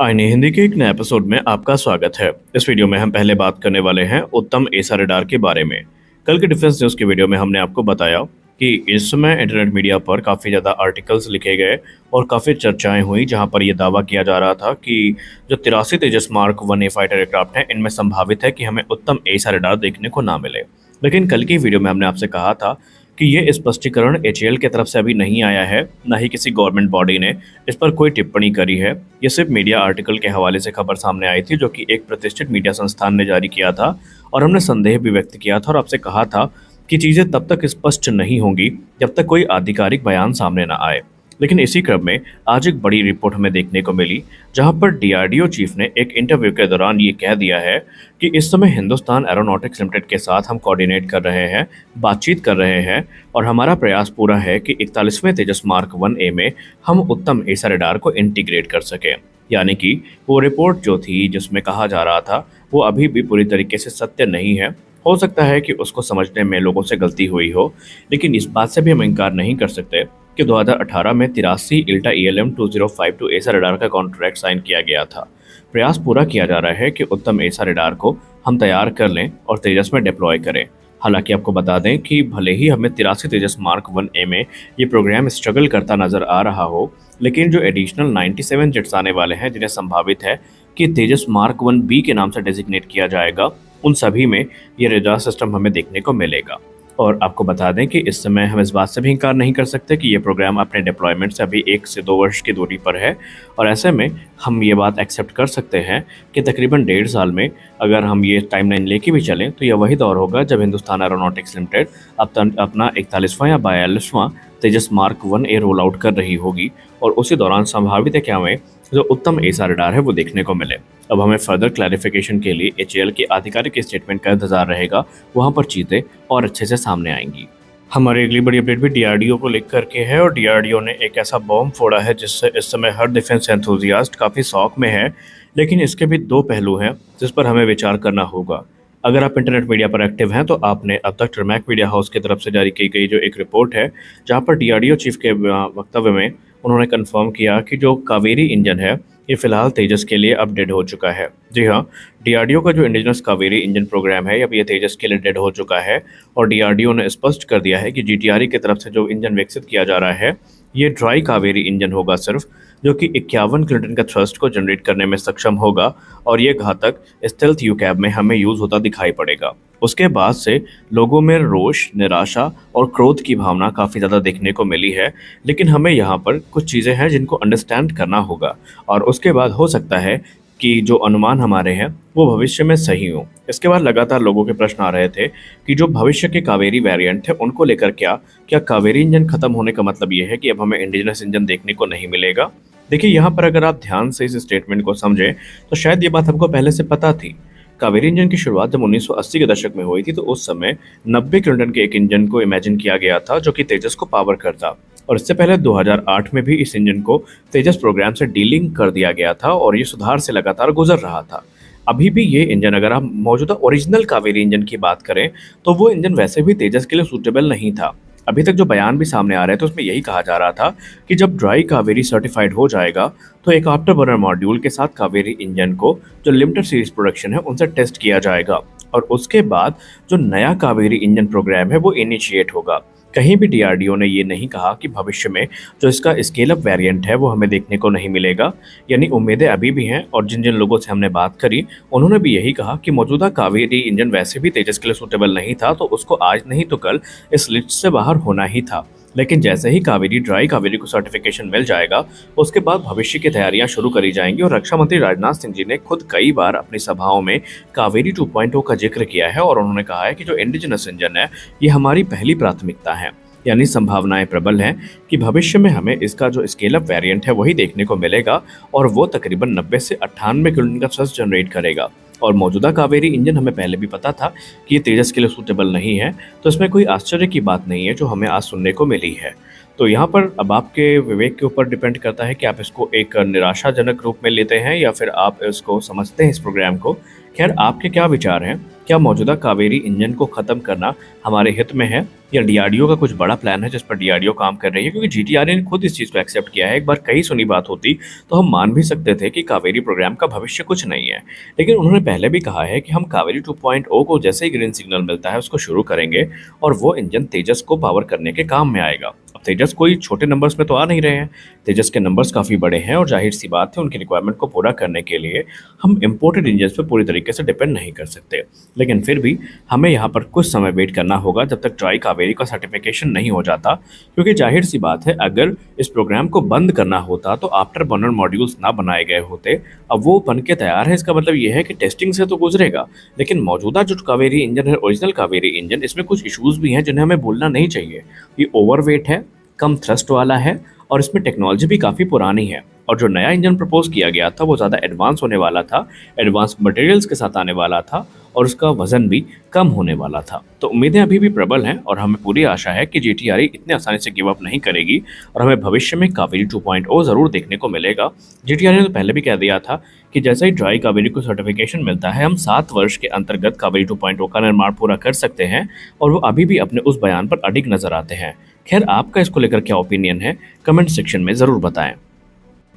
आईने हिंदी के एक नए एपिसोड में आपका स्वागत है। इस वीडियो में हम पहले बात करने वाले हैं उत्तम एसा रडार के बारे में। कल के डिफेंस न्यूज की वीडियो में हमने आपको बताया कि इस समय इंटरनेट मीडिया पर काफ़ी ज़्यादा आर्टिकल्स लिखे गए और काफ़ी चर्चाएं हुई, जहां पर यह दावा किया जा रहा था कि जो 83 तेजस मार्क 1A फाइटर एयरक्राफ्ट हैं, इनमें संभावित है कि हमें उत्तम एसा रडार देखने को ना मिले। लेकिन कल की वीडियो में हमने आपसे कहा था कि ये स्पष्टीकरण एचएएल की तरफ से अभी नहीं आया है, ना ही किसी गवर्नमेंट बॉडी ने इस पर कोई टिप्पणी करी है। ये सिर्फ मीडिया आर्टिकल के हवाले से खबर सामने आई थी, जो कि एक प्रतिष्ठित मीडिया संस्थान ने जारी किया था। और हमने संदेह भी व्यक्त किया था और आपसे कहा था कि चीज़ें तब तक स्पष्ट नहीं होंगी जब तक कोई आधिकारिक बयान सामने ना आए। लेकिन इसी क्रम में आज एक बड़ी रिपोर्ट हमें देखने को मिली, जहां पर डीआरडीओ चीफ ने एक इंटरव्यू के दौरान ये कह दिया है कि इस समय हिंदुस्तान एरोनॉटिक्स लिमिटेड के साथ हम कोऑर्डिनेट कर रहे हैं, बातचीत कर रहे हैं, और हमारा प्रयास पूरा है कि 41वें तेजस मार्क 1A में हम उत्तम एसा रडार को इंटीग्रेट कर सकें। यानी कि वो रिपोर्ट जो थी जिसमें कहा जा रहा था, वो अभी भी पूरी तरीके से सत्य नहीं है। हो सकता है कि उसको समझने में लोगों से गलती हुई हो, लेकिन इस बात से भी हम इनकार नहीं कर सकते कि 2018 में 83 इल्टा ELM 2052 एसा रडार का कॉन्ट्रैक्ट साइन किया गया था। प्रयास पूरा किया जा रहा है कि उत्तम एसा रडार को हम तैयार कर लें और तेजस में डिप्लॉय करें। हालांकि आपको बता दें कि भले ही हमें 83 तेजस मार्क 1A में ये प्रोग्राम स्ट्रगल करता नजर आ रहा हो, लेकिन जो एडिशनल 97 जेट्स आने वाले हैं, जिन्हें संभावित है कि तेजस मार्क 1B के नाम से डेजिग्नेट किया जाएगा, उन सभी में ये रडार सिस्टम हमें देखने को मिलेगा। और आपको बता दें कि इस समय हम इस बात से भी इनकार नहीं कर सकते कि ये प्रोग्राम अपने डिप्लॉयमेंट से अभी 1 से 2 वर्ष की दूरी पर है। और ऐसे में हम ये बात एक्सेप्ट कर सकते हैं कि तकरीबन 1.5 साल में अगर हम ये टाइमलाइन लेके भी चलें, तो यह वही दौर होगा जब हिंदुस्तान एरोनॉटिक्स लिमिटेड अपना 41वां या 42वां तेजस मार्क 1A रोल आउट कर रही होगी, और उसी दौरान संभावित है कि हमें जो उत्तम एसा रडार है वो देखने को मिले। अब हमें फर्दर क्लैरिफिकेशन के लिए एचएएल के आधिकारिक स्टेटमेंट का इंतजार रहेगा, वहां पर चीजें और अच्छे से सामने आएंगी। हमारी अगली बड़ी अपडेट भी डीआरडीओ को लेकर करके है, और डीआरडीओ ने एक ऐसा बॉम्ब फोड़ा है जिससे इस समय हर डिफेंस एंथुजियास्ट काफ़ी शौक में है। लेकिन इसके भी दो पहलू हैं जिस पर हमें विचार करना होगा। अगर आप इंटरनेट मीडिया पर एक्टिव हैं, तो आपने अब तक टर्मैक मीडिया हाउस की तरफ से जारी की गई जो एक रिपोर्ट है, जहां पर डीआरडीओ चीफ के वक्तव्य में उन्होंने कंफर्म किया कि जो कावेरी इंजन है, ये फिलहाल तेजस के लिए अब डेड हो चुका है। जी हाँ, डीआरडीओ का जो इंडिजिनस कावेरी इंजन प्रोग्राम है, अब ये तेजस के लिए डेड हो चुका है। और डीआरडीओ ने स्पष्ट कर दिया है कि जीटीआरई की तरफ से जो इंजन विकसित किया जा रहा है, ये ड्राई कावेरी इंजन होगा सिर्फ, जो कि 51 किलोटन का थ्रस्ट को जनरेट करने में सक्षम होगा, और ये घातक स्टेल्थ यूकैब में हमें यूज होता दिखाई पड़ेगा। उसके बाद से लोगों में रोष, निराशा और क्रोध की भावना काफ़ी ज़्यादा देखने को मिली है। लेकिन हमें यहाँ पर कुछ चीज़ें हैं जिनको अंडरस्टैंड करना होगा, और उसके बाद हो सकता है कि जो अनुमान हमारे हैं वो भविष्य में सही हों। इसके बाद लगातार लोगों के प्रश्न आ रहे थे कि जो भविष्य के कावेरी वेरिएंट थे उनको लेकर क्या कावेरी इंजन खत्म होने का मतलब ये है कि अब हमें इंडिजिनस इंजन देखने को नहीं मिलेगा। देखिए, यहाँ पर अगर आप ध्यान से इस स्टेटमेंट को समझें तो शायद ये बात हमको पहले से पता थी। कावेरी इंजन की शुरुआत जब 1980 के दशक में हुई थी, तो उस समय 90 किलोटन के एक इंजन को इमेजिन किया गया था जो कि तेजस को पावर करता। और इससे पहले 2008 में भी इस इंजन को तेजस प्रोग्राम से डीलिंक कर दिया गया था, और ये सुधार से लगातार गुजर रहा था। अभी भी ये इंजन, अगर हम मौजूदा ओरिजिनल कावेरी इंजन की बात करें, तो वो इंजन वैसे भी तेजस के लिए सूटेबल नहीं था। अभी तक जो बयान भी सामने आ रहे थे उसमें यही कहा जा रहा था कि जब ड्राई कावेरी सर्टिफाइड हो जाएगा, तो एक आफ्टर बर्नर मॉड्यूल के साथ कावेरी इंजन को जो लिमिटेड सीरीज प्रोडक्शन है उनसे टेस्ट किया जाएगा, और उसके बाद जो नया कावेरी इंजन प्रोग्राम है वो इनिशिएट होगा। कहीं भी डीआरडीओ ने ये नहीं कहा कि भविष्य में जो इसका स्केल अप वेरिएंट है वो हमें देखने को नहीं मिलेगा। यानी उम्मीदें अभी भी हैं, और जिन जिन लोगों से हमने बात करी उन्होंने भी यही कहा कि मौजूदा कावेरी इंजन वैसे भी तेजस के लिए सूटेबल नहीं था, तो उसको आज नहीं तो कल इस लिस्ट से बाहर होना ही था। लेकिन जैसे ही ड्राई कावेरी को सर्टिफिकेशन मिल जाएगा, उसके बाद भविष्य की तैयारियां शुरू करी जाएंगी। और रक्षा मंत्री राजनाथ सिंह जी ने खुद कई बार अपनी सभाओं में कावेरी 2.0 का जिक्र किया है, और उन्होंने कहा है कि जो इंडिजिनस इंजन है ये हमारी पहली प्राथमिकता है। यानी संभावनाएं प्रबल हैं कि भविष्य में हमें इसका जो स्केल अप वेरिएंट है वही देखने को मिलेगा, और वो तकरीबन 90 से 98 किलोटन का थ्रस्ट जनरेट करेगा। और मौजूदा कावेरी इंजन हमें पहले भी पता था कि ये तेजस के लिए सूटेबल नहीं है, तो इसमें कोई आश्चर्य की बात नहीं है जो हमें आज सुनने को मिली है। तो यहाँ पर अब आपके विवेक के ऊपर डिपेंड करता है कि आप इसको एक निराशाजनक रूप में लेते हैं या फिर आप इसको समझते हैं इस प्रोग्राम को। खैर, आपके क्या विचार हैं? क्या मौजूदा कावेरी इंजन को ख़त्म करना हमारे हित में है या डीआरडीओ का कुछ बड़ा प्लान है जिस पर डीआरडीओ काम कर रही है? क्योंकि जीटीआरए ने खुद इस चीज़ को एक्सेप्ट किया है। एक बार कहीं सुनी बात होती तो हम मान भी सकते थे कि कावेरी प्रोग्राम का भविष्य कुछ नहीं है, लेकिन उन्होंने पहले भी कहा है कि हम कावेरी 2.0 को जैसे ही ग्रीन सिग्नल मिलता है उसको शुरू करेंगे और वो इंजन तेजस को पावर करने के काम में आएगा। अब तेजस कोई छोटे नंबर्स में तो आ नहीं रहे हैं, तेजस के नंबर्स काफ़ी बड़े हैं और जाहिर सी बात है उनकी रिक्वायरमेंट को पूरा करने के लिए हम इम्पोर्टेड इंजन्स पे पूरी तरीके से डिपेंड नहीं कर सकते। लेकिन फिर भी हमें यहाँ पर कुछ समय वेट करना होगा जब तक ट्राई कावेरी का सर्टिफिकेशन नहीं हो जाता, क्योंकि जाहिर सी बात है अगर इस प्रोग्राम को बंद करना होता तो आफ्टर बर्नर मॉड्यूल्स ना बनाए गए होते। अब वो बन के तैयार है, इसका मतलब ये है कि टेस्टिंग से तो गुजरेगा, लेकिन मौजूदा जो कावेरी इंजन है, ओरिजिनल कावेरी इंजन, इसमें कुछ इशूज़ भी हैं जिन्हें हमें भूलना नहीं चाहिए। ये ओवरवेट है, कम थ्रस्ट वाला है और इसमें टेक्नोलॉजी भी काफ़ी पुरानी है। और जो नया इंजन प्रपोज किया गया था वो ज़्यादा एडवांस होने वाला था, एडवांस मटेरियल्स के साथ आने वाला था और उसका वजन भी कम होने वाला था। तो उम्मीदें अभी भी प्रबल हैं और हमें पूरी आशा है कि जीटीआरए इतने आसानी से गिव अप नहीं करेगी और हमें भविष्य में कावेरी 2.0 ज़रूर देखने को मिलेगा। जीटीआरए ने तो पहले भी कह दिया था कि जैसे ही ड्राई कावेरी को सर्टिफिकेशन मिलता है हम 7 वर्ष के अंतर्गत कावेरी 2.0 का निर्माण पूरा कर सकते हैं और वो अभी भी अपने उस बयान पर अडिग नजर आते हैं। खैर, आपका इसको लेकर क्या ओपिनियन है, कमेंट सेक्शन में ज़रूर बताएं।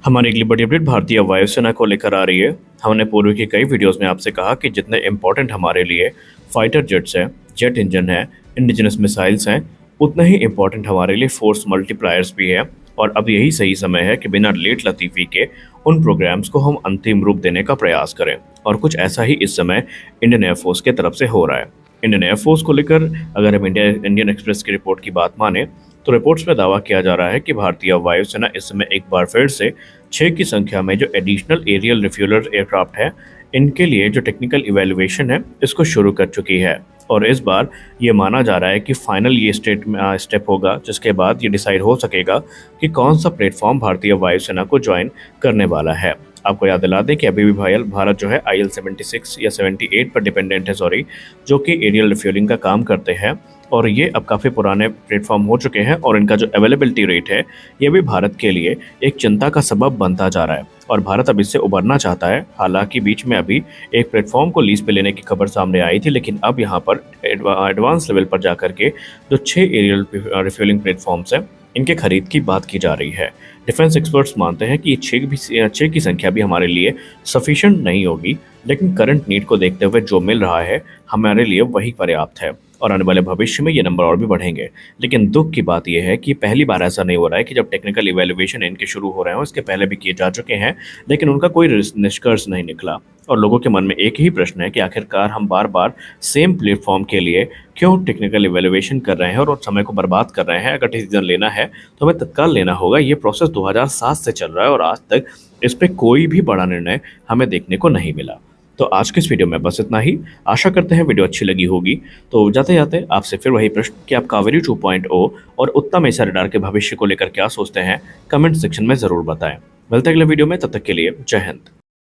हमारी अगली बड़ी अपडेट भारतीय वायुसेना को लेकर आ रही है। हमने पूर्व की कई वीडियोस में आपसे कहा कि जितने इंपॉर्टेंट हमारे लिए फाइटर जेट्स हैं, जेट इंजन है, इंडिजिनस मिसाइल्स हैं, उतने ही इंपॉर्टेंट हमारे लिए फोर्स मल्टीप्लायर्स भी है। और अब यही सही समय है कि बिना लेट लतीफ़ी के उन प्रोग्राम्स को हम अंतिम रूप देने का प्रयास करें और कुछ ऐसा ही इस समय इंडियन एयरफोर्स की तरफ से हो रहा है। इंडियन एयरफोर्स को लेकर अगर हम इंडियन एक्सप्रेस की रिपोर्ट की बात माने तो रिपोर्ट्स में दावा किया जा रहा है कि भारतीय वायुसेना इस समय एक बार फिर से 6 की संख्या में जो एडिशनल एरियल रिफ्यूलर एयरक्राफ्ट है, इनके लिए जो टेक्निकल इवैल्यूएशन है इसको शुरू कर चुकी है। और इस बार ये माना जा रहा है कि फाइनल ये स्टेप होगा जिसके बाद ये डिसाइड हो सकेगा कि कौन सा प्लेटफॉर्म भारतीय वायुसेना को ज्वाइन करने वाला है। आपको याद दिला दें कि अभी भी भारत जो है IL-76 या 78 पर डिपेंडेंट है, जो कि एरियल रिफ्यूलिंग का काम करते हैं और ये अब काफ़ी पुराने प्लेटफॉर्म हो चुके हैं और इनका जो अवेलेबिलिटी रेट है ये भी भारत के लिए एक चिंता का सबब बनता जा रहा है और भारत अब इससे उबरना चाहता है। हालांकि बीच में अभी एक प्लेटफॉर्म को लीज पे लेने की खबर सामने आई थी, लेकिन अब यहाँ पर एडवांस लेवल पर जाकर के जो 6 एरियल रिफ्यूलिंग प्लेटफॉर्म्स हैं इनके खरीद की बात की जा रही है। डिफेंस एक्सपर्ट्स मानते हैं कि ये 6 की संख्या भी हमारे लिए सफिशिएंट नहीं होगी, लेकिन करंट नीड को देखते हुए जो मिल रहा है हमारे लिए वही पर्याप्त है और आने वाले भविष्य में ये नंबर और भी बढ़ेंगे। लेकिन दुख की बात यह है कि पहली बार ऐसा नहीं हो रहा है कि जब टेक्निकल इवैल्यूएशन इनके शुरू हो रहे हो, इसके पहले भी किए जा चुके हैं, लेकिन उनका कोई निष्कर्ष नहीं निकला और लोगों के मन में एक ही प्रश्न है कि आखिरकार हम बार बार सेम प्लेटफॉर्म के लिए क्यों टेक्निकल इवैल्यूएशन कर रहे हैं और समय को बर्बाद कर रहे हैं। अगर डिसीजन लेना है तो हमें तत्काल लेना होगा। ये प्रोसेस 2007 से चल रहा है और आज तक इस पर कोई भी बड़ा निर्णय हमें देखने को नहीं मिला। तो आज के इस वीडियो में बस इतना ही। आशा करते हैं वीडियो अच्छी लगी होगी। तो जाते जाते आपसे फिर वही प्रश्न कि आप कावेरी 2.0 और उत्तम एसआर रडार के भविष्य को लेकर क्या सोचते हैं, कमेंट सेक्शन में ज़रूर बताएं। मिलते हैं अगले वीडियो में, तब तक के लिए जय हिंद।